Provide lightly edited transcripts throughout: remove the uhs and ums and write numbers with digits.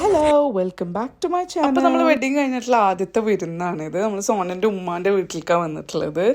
Hello, welcome back to my channel. അപ്പോൾ നമ്മൾ wedding കഴിഞ്ഞിട്ടുള്ള ആദ്യത്തെ വിരുന്നാണിത്. നമ്മൾ സോനൻ്റെ ഉമ്മാൻ്റെ വീട്ടിലേക്കാണ് വന്നിട്ടുള്ളത്.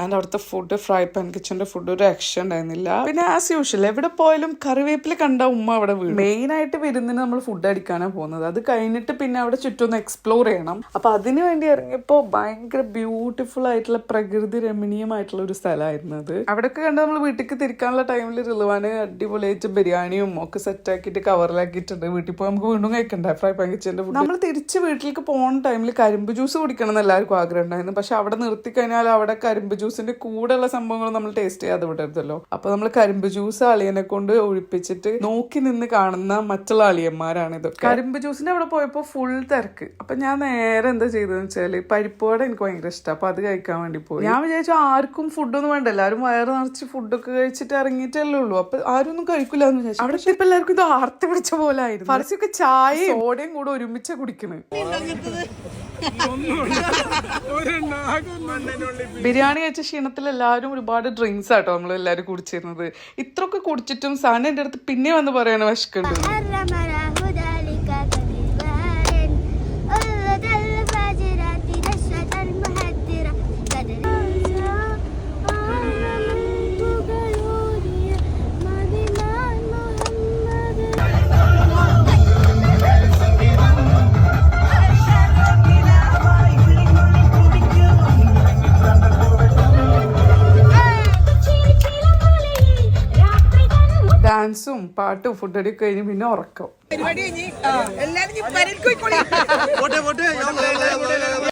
ആൻഡ് അവിടുത്തെ ഫുഡ്, ഫ്രൈ പാൻ കിച്ചൻ്റെ ഫുഡ് ഒരു രക്ഷ ഉണ്ടായിരുന്നില്ല. പിന്നെ ആസ് യൂഷ്വൽ എവിടെ പോയാലും കറിവേപ്പില കണ്ട ഉമ്മ അവിടെ വീഴും. മെയിനായിട്ട് വിരുന്നിന് നമ്മൾ ഫുഡ് അടിക്കാനാണ് പോകുന്നത്. അത് കഴിഞ്ഞിട്ട് പിന്നെ അവിടെ ചുറ്റും ഒന്ന് എക്സ്പ്ലോർ ചെയ്യണം. അപ്പോൾ അതിന് വേണ്ടി ഇറങ്ങിയപ്പോൾ ഭയങ്കര ബ്യൂട്ടിഫുൾ ആയിട്ടുള്ള പ്രകൃതി രമണീയമായിട്ടുള്ള ഒരു സ്ഥലമായിരുന്നു അത്. അവിടെയൊക്കെ കണ്ട് നമ്മൾ വീട്ടിലേക്ക് തിരിക്കാനുള്ള ടൈമിൽ റിലുവാന് അടിപൊളിയായിട്ട് ബിരിയാണിയും ഒക്കെ സെറ്റാക്കിയിട്ട് കവറിലാക്കിയിട്ടുണ്ട്. വീട്ടിൽ പോയി നമുക്ക് വീണ്ടും കഴിക്കണ്ടേ ഫ്രൈ പാൻ കിച്ചൻ്റെ ഫുഡ്. നമ്മൾ തിരിച്ച് വീട്ടിലേക്ക് പോകുന്ന ടൈമിൽ കരിമ്പ് ജ്യൂസ് കുടിക്കണം എന്ന് എല്ലാവർക്കും ആഗ്രഹം ഉണ്ടായിരുന്നു. പക്ഷെ അവിടെ നിർത്തി കഴിഞ്ഞാൽ അവിടെ കരിമ്പ് ജ്യൂസിന്റെ കൂടെയുള്ള സംഭവങ്ങൾ നമ്മൾ ടേസ്റ്റ് ചെയ്യാതെ വിടരുതല്ലോ. അപ്പൊ നമ്മൾ കരിമ്പ് ജ്യൂസ് അളിയനെ കൊണ്ട് ഒഴിപ്പിച്ചിട്ട് നോക്കി നിന്ന് കാണുന്ന മറ്റുള്ള അളിയന്മാരാണ് ഇതൊക്കെ. കരിമ്പ് ജ്യൂസിന്റെ അവിടെ പോയപ്പോ ഫുൾ തിരക്ക്. അപ്പൊ ഞാൻ നേരെ എന്താ ചെയ്തതെന്ന് വെച്ചാല് പരിപ്പുവട എനിക്ക് ഭയങ്കര ഇഷ്ടം. അപ്പൊ അത് കഴിക്കാൻ വേണ്ടി പോയി. ഞാൻ വിചാരിച്ചു ആർക്കും ഫുഡൊന്നും വേണ്ട, എല്ലാവരും വയറ് നിറച്ച് ഫുഡൊക്കെ കഴിച്ചിട്ട് ഇറങ്ങിയിട്ടല്ലേ ഉള്ളൂ. അപ്പൊ ആരും ഒന്നും കഴിക്കില്ല എന്ന് വിചാരിച്ചു. അവിടെ ഇപ്പൊ എല്ലാവർക്കും ഇത് ആർത്തി പിടിച്ച പോലെ ആയിരുന്നു. ഫർസിയൊക്കെ ചായ സോഡയും കൂടെ ഒരുമിച്ച് കുടിക്കുന്നത്. ബിരിയാണി കഴിച്ച ക്ഷീണത്തിൽ എല്ലാവരും ഒരുപാട് ഡ്രിങ്ക്സ് ആട്ടോ നമ്മൾ എല്ലാവരും കുടിച്ചിരുന്നത്. ഇത്രയൊക്കെ കുടിച്ചിട്ടും സാന എൻ്റെ അടുത്ത് പിന്നെ വന്ന് പറയാണ് വിശക്കുണ്ട്. ഡാൻസും പാട്ടും ഫുഡടിയൊക്കെ കഴിഞ്ഞ് പിന്നെ ഉറക്കം.